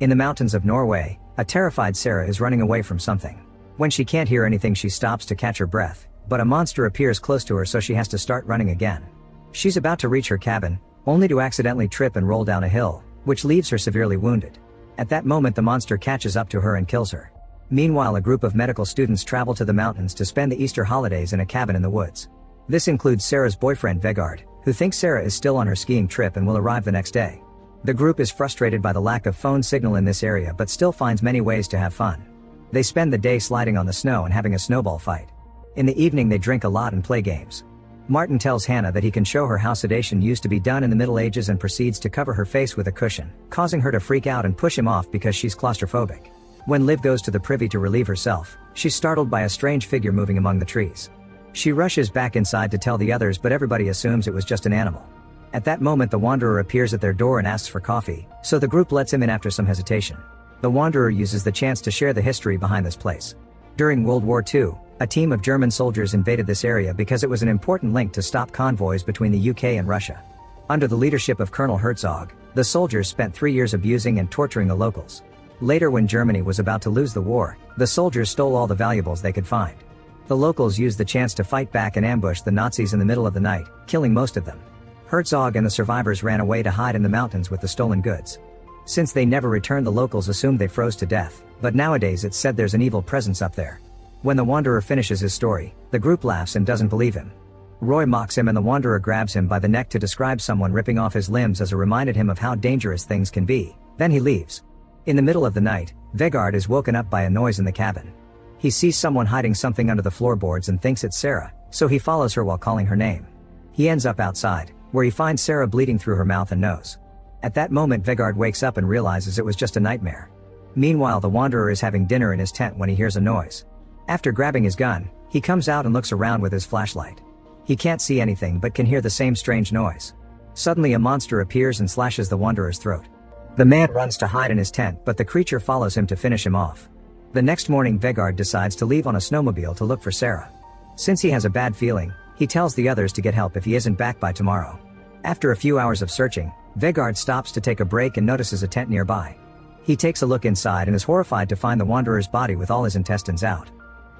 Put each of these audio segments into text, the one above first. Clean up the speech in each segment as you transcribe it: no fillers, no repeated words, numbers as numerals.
In the mountains of Norway, a terrified Sarah is running away from something. When she can't hear anything, she stops to catch her breath, but a monster appears close to her, so she has to start running again. She's about to reach her cabin, only to accidentally trip and roll down a hill, which leaves her severely wounded. At that moment, the monster catches up to her and kills her. Meanwhile, a group of medical students travel to the mountains to spend the Easter holidays in a cabin in the woods. This includes Sarah's boyfriend Vegard, who thinks Sarah is still on her skiing trip and will arrive the next day. The group is frustrated by the lack of phone signal in this area, but still finds many ways to have fun. They spend the day sliding on the snow and having a snowball fight. In the evening, they drink a lot and play games. Martin tells Hannah that he can show her how sedation used to be done in the Middle Ages and proceeds to cover her face with a cushion, causing her to freak out and push him off because she's claustrophobic. When Liv goes to the privy to relieve herself, she's startled by a strange figure moving among the trees. She rushes back inside to tell the others, but everybody assumes it was just an animal. At that moment, the Wanderer appears at their door and asks for coffee, so the group lets him in after some hesitation. The Wanderer uses the chance to share the history behind this place. During World War II, a team of German soldiers invaded this area because it was an important link to stop convoys between the UK and Russia. Under the leadership of Colonel Herzog, the soldiers spent 3 years abusing and torturing the locals. Later, when Germany was about to lose the war, the soldiers stole all the valuables they could find. The locals used the chance to fight back and ambush the Nazis in the middle of the night, killing most of them. Herzog and the survivors ran away to hide in the mountains with the stolen goods. Since they never returned, the locals assumed they froze to death, but nowadays it's said there's an evil presence up there. When the Wanderer finishes his story, the group laughs and doesn't believe him. Roy mocks him and the Wanderer grabs him by the neck to describe someone ripping off his limbs as a reminder him of how dangerous things can be. Then he leaves. In the middle of the night, Vegard is woken up by a noise in the cabin. He sees someone hiding something under the floorboards and thinks it's Sarah, so he follows her while calling her name. He ends up outside, where he finds Sarah bleeding through her mouth and nose. At that moment, Vegard wakes up and realizes it was just a nightmare. Meanwhile, the Wanderer is having dinner in his tent when he hears a noise. After grabbing his gun, he comes out and looks around with his flashlight. He can't see anything but can hear the same strange noise. Suddenly, a monster appears and slashes the Wanderer's throat. The man runs to hide in his tent, but the creature follows him to finish him off. The next morning, Vegard decides to leave on a snowmobile to look for Sarah. Since he has a bad feeling, he tells the others to get help if he isn't back by tomorrow. After a few hours of searching, Vegard stops to take a break and notices a tent nearby. He takes a look inside and is horrified to find the Wanderer's body with all his intestines out.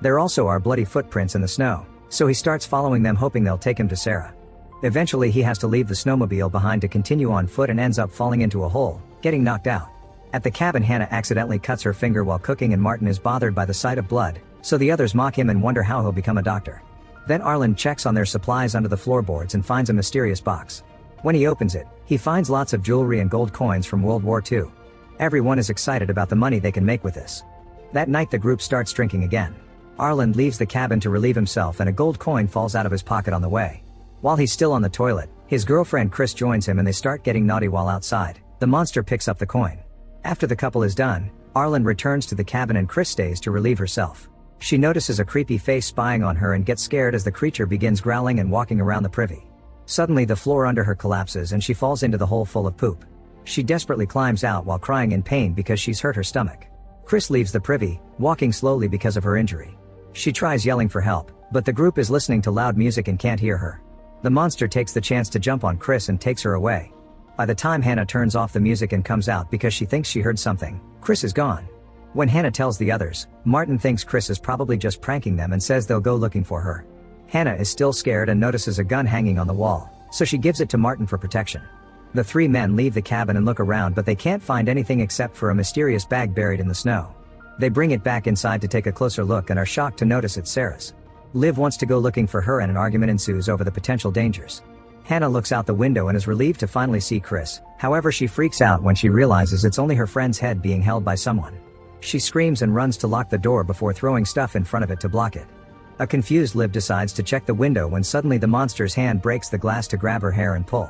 There also are bloody footprints in the snow, so he starts following them, hoping they'll take him to Sarah. Eventually, he has to leave the snowmobile behind to continue on foot and ends up falling into a hole, getting knocked out. At the cabin, Hannah accidentally cuts her finger while cooking and Martin is bothered by the sight of blood, so the others mock him and wonder how he'll become a doctor. Then Arlen checks on their supplies under the floorboards and finds a mysterious box. When he opens it, he finds lots of jewelry and gold coins from World War II. Everyone is excited about the money they can make with this. That night, the group starts drinking again. Arlen leaves the cabin to relieve himself and a gold coin falls out of his pocket on the way. While he's still on the toilet, his girlfriend Chris joins him and they start getting naughty while outside. The monster picks up the coin. After the couple is done, Arlen returns to the cabin and Chris stays to relieve herself. She notices a creepy face spying on her and gets scared as the creature begins growling and walking around the privy. Suddenly, the floor under her collapses and she falls into the hole full of poop. She desperately climbs out while crying in pain because she's hurt her stomach. Chris leaves the privy, walking slowly because of her injury. She tries yelling for help, but the group is listening to loud music and can't hear her. The monster takes the chance to jump on Chris and takes her away. By the time Hannah turns off the music and comes out because she thinks she heard something, Chris is gone. When Hannah tells the others, Martin thinks Chris is probably just pranking them and says they'll go looking for her. Hannah is still scared and notices a gun hanging on the wall, so she gives it to Martin for protection. The three men leave the cabin and look around, but they can't find anything except for a mysterious bag buried in the snow. They bring it back inside to take a closer look and are shocked to notice it's Sarah's. Liv wants to go looking for her and an argument ensues over the potential dangers. Hannah looks out the window and is relieved to finally see Chris. However, she freaks out when she realizes it's only her friend's head being held by someone. She screams and runs to lock the door before throwing stuff in front of it to block it. A confused Liv decides to check the window when suddenly the monster's hand breaks the glass to grab her hair and pull.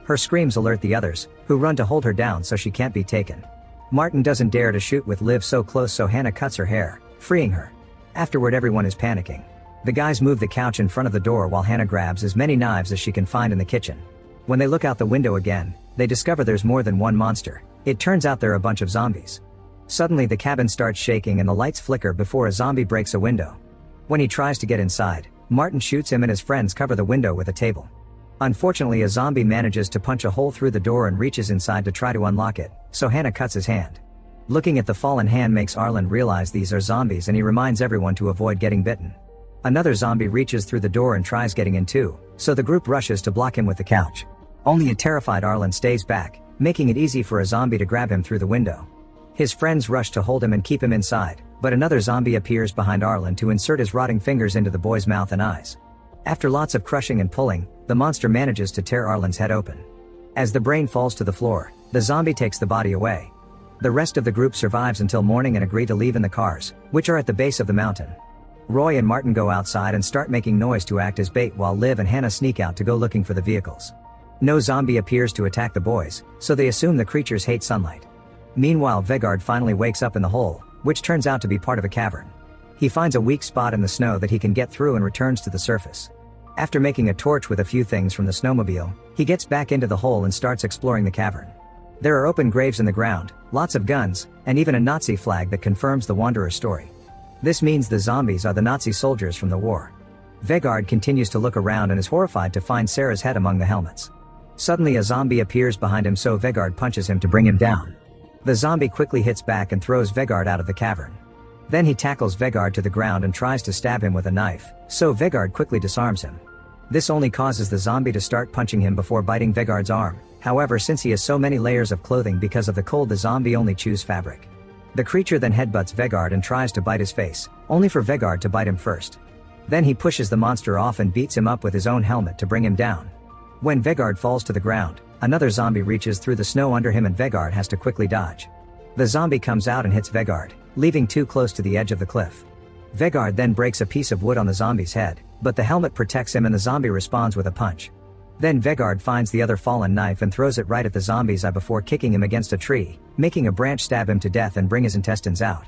Her screams alert the others, who run to hold her down so she can't be taken. Martin doesn't dare to shoot with Liv so close, so Hannah cuts her hair, freeing her. Afterward, everyone is panicking. The guys move the couch in front of the door while Hannah grabs as many knives as she can find in the kitchen. When they look out the window again, they discover there's more than one monster. It turns out they're a bunch of zombies. Suddenly, the cabin starts shaking and the lights flicker before a zombie breaks a window. When he tries to get inside, Martin shoots him and his friends cover the window with a table. Unfortunately, a zombie manages to punch a hole through the door and reaches inside to try to unlock it, so Hannah cuts his hand. Looking at the fallen hand makes Arlen realize these are zombies, and he reminds everyone to avoid getting bitten. Another zombie reaches through the door and tries getting in too, so the group rushes to block him with the couch. Only a terrified Arlen stays back, making it easy for a zombie to grab him through the window. His friends rush to hold him and keep him inside, but another zombie appears behind Arlen to insert his rotting fingers into the boy's mouth and eyes. After lots of crushing and pulling, the monster manages to tear Arlen's head open. As the brain falls to the floor, the zombie takes the body away. The rest of the group survives until morning and agree to leave in the cars, which are at the base of the mountain. Roy and Martin go outside and start making noise to act as bait while Liv and Hannah sneak out to go looking for the vehicles. No zombie appears to attack the boys, so they assume the creatures hate sunlight. Meanwhile, Vegard finally wakes up in the hole, which turns out to be part of a cavern. He finds a weak spot in the snow that he can get through and returns to the surface. After making a torch with a few things from the snowmobile, he gets back into the hole and starts exploring the cavern. There are open graves in the ground, lots of guns, and even a Nazi flag that confirms the Wanderer's story. This means the zombies are the Nazi soldiers from the war. Vegard continues to look around and is horrified to find Sarah's head among the helmets. Suddenly a zombie appears behind him, so Vegard punches him to bring him down. The zombie quickly hits back and throws Vegard out of the cavern. Then he tackles Vegard to the ground and tries to stab him with a knife, so Vegard quickly disarms him. This only causes the zombie to start punching him before biting Vegard's arm. However, since he has so many layers of clothing because of the cold, the zombie only chews fabric. The creature then headbutts Vegard and tries to bite his face, only for Vegard to bite him first. Then he pushes the monster off and beats him up with his own helmet to bring him down. When Vegard falls to the ground, another zombie reaches through the snow under him and Vegard has to quickly dodge. The zombie comes out and hits Vegard, leaving too close to the edge of the cliff. Vegard then breaks a piece of wood on the zombie's head, but the helmet protects him and the zombie responds with a punch. Then Vegard finds the other fallen knife and throws it right at the zombie's eye before kicking him against a tree, making a branch stab him to death and bring his intestines out.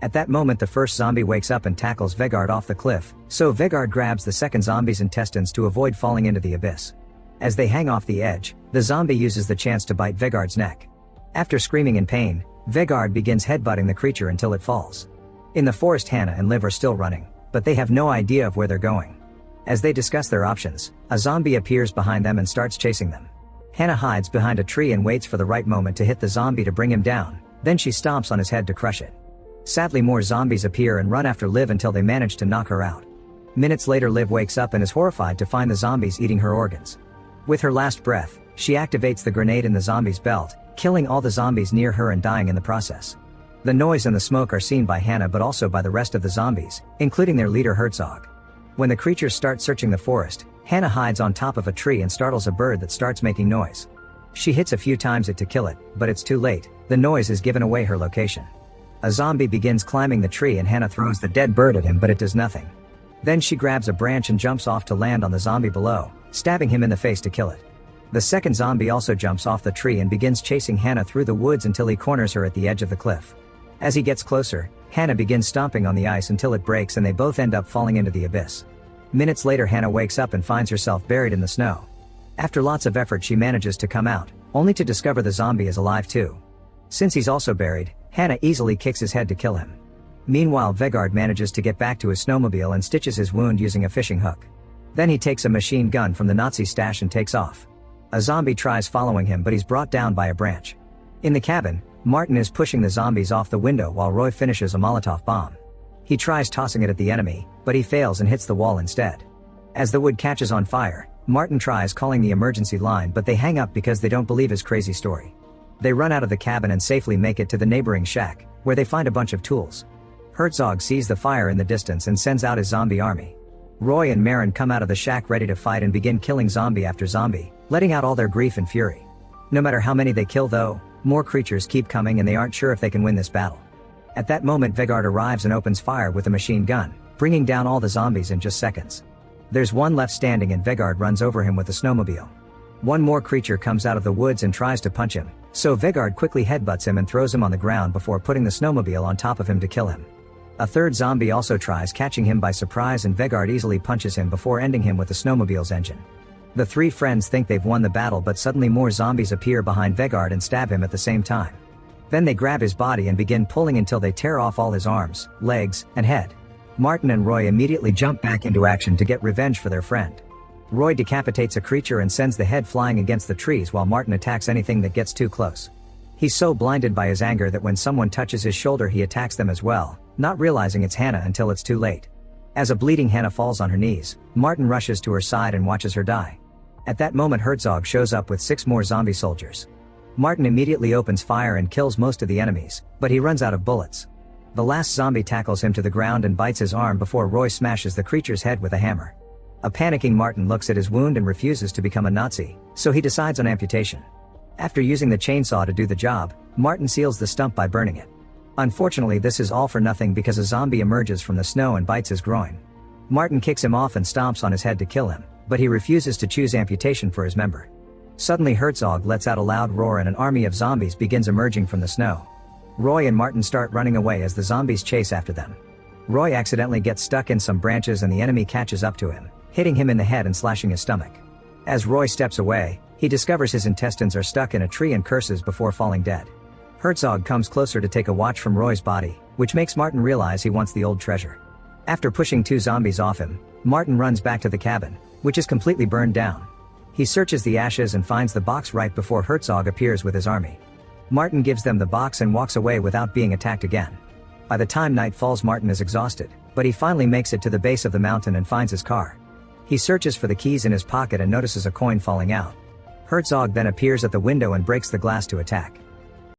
At that moment the first zombie wakes up and tackles Vegard off the cliff, so Vegard grabs the second zombie's intestines to avoid falling into the abyss. As they hang off the edge, the zombie uses the chance to bite Vegard's neck. After screaming in pain, Vegard begins headbutting the creature until it falls. In the forest, Hannah and Liv are still running, but they have no idea of where they're going. As they discuss their options, a zombie appears behind them and starts chasing them. Hannah hides behind a tree and waits for the right moment to hit the zombie to bring him down, then she stomps on his head to crush it. Sadly, more zombies appear and run after Liv until they manage to knock her out. Minutes later, Liv wakes up and is horrified to find the zombies eating her organs. With her last breath, she activates the grenade in the zombie's belt, killing all the zombies near her and dying in the process. The noise and the smoke are seen by Hannah but also by the rest of the zombies, including their leader Herzog. When the creatures start searching the forest, Hannah hides on top of a tree and startles a bird that starts making noise. She hits a few times to kill it, but it's too late, the noise has given away her location. A zombie begins climbing the tree and Hannah throws the dead bird at him, but it does nothing. Then she grabs a branch and jumps off to land on the zombie below, stabbing him in the face to kill it. The second zombie also jumps off the tree and begins chasing Hannah through the woods until he corners her at the edge of the cliff. As he gets closer, Hannah begins stomping on the ice until it breaks and they both end up falling into the abyss. Minutes later, Hannah wakes up and finds herself buried in the snow. After lots of effort, she manages to come out, only to discover the zombie is alive too. Since he's also buried, Hannah easily kicks his head to kill him. Meanwhile, Vegard manages to get back to his snowmobile and stitches his wound using a fishing hook. Then he takes a machine gun from the Nazi stash and takes off. A zombie tries following him, but he's brought down by a branch. In the cabin, Martin is pushing the zombies off the window while Roy finishes a Molotov bomb. He tries tossing it at the enemy, but he fails and hits the wall instead. As the wood catches on fire, Martin tries calling the emergency line, but they hang up because they don't believe his crazy story. They run out of the cabin and safely make it to the neighboring shack, where they find a bunch of tools. Herzog sees the fire in the distance and sends out his zombie army. Roy and Marin come out of the shack ready to fight and begin killing zombie after zombie, letting out all their grief and fury. No matter how many they kill though, more creatures keep coming and they aren't sure if they can win this battle. At that moment, Vegard arrives and opens fire with a machine gun, bringing down all the zombies in just seconds. There's one left standing and Vegard runs over him with a snowmobile. One more creature comes out of the woods and tries to punch him, so Vegard quickly headbutts him and throws him on the ground before putting the snowmobile on top of him to kill him. A third zombie also tries catching him by surprise and Vegard easily punches him before ending him with the snowmobile's engine. The three friends think they've won the battle, but suddenly more zombies appear behind Vegard and stab him at the same time. Then they grab his body and begin pulling until they tear off all his arms, legs, and head. Martin and Roy immediately jump back into action to get revenge for their friend. Roy decapitates a creature and sends the head flying against the trees while Martin attacks anything that gets too close. He's so blinded by his anger that when someone touches his shoulder he attacks them as well, not realizing it's Hannah until it's too late. As a bleeding Hannah falls on her knees, Martin rushes to her side and watches her die. At that moment Herzog shows up with 6 more zombie soldiers. Martin immediately opens fire and kills most of the enemies, but he runs out of bullets. The last zombie tackles him to the ground and bites his arm before Roy smashes the creature's head with a hammer. A panicking Martin looks at his wound and refuses to become a Nazi, so he decides on amputation. After using the chainsaw to do the job, Martin seals the stump by burning it. Unfortunately, this is all for nothing because a zombie emerges from the snow and bites his groin. Martin kicks him off and stomps on his head to kill him, but he refuses to choose amputation for his member. Suddenly Herzog lets out a loud roar and an army of zombies begins emerging from the snow. Roy and Martin start running away as the zombies chase after them. Roy accidentally gets stuck in some branches and the enemy catches up to him, hitting him in the head and slashing his stomach. As Roy steps away, he discovers his intestines are stuck in a tree and curses before falling dead. Herzog comes closer to take a watch from Roy's body, which makes Martin realize he wants the old treasure. After pushing 2 zombies off him, Martin runs back to the cabin, which is completely burned down. He searches the ashes and finds the box right before Herzog appears with his army. Martin gives them the box and walks away without being attacked again. By the time night falls, Martin is exhausted, but he finally makes it to the base of the mountain and finds his car. He searches for the keys in his pocket and notices a coin falling out. Herzog then appears at the window and breaks the glass to attack.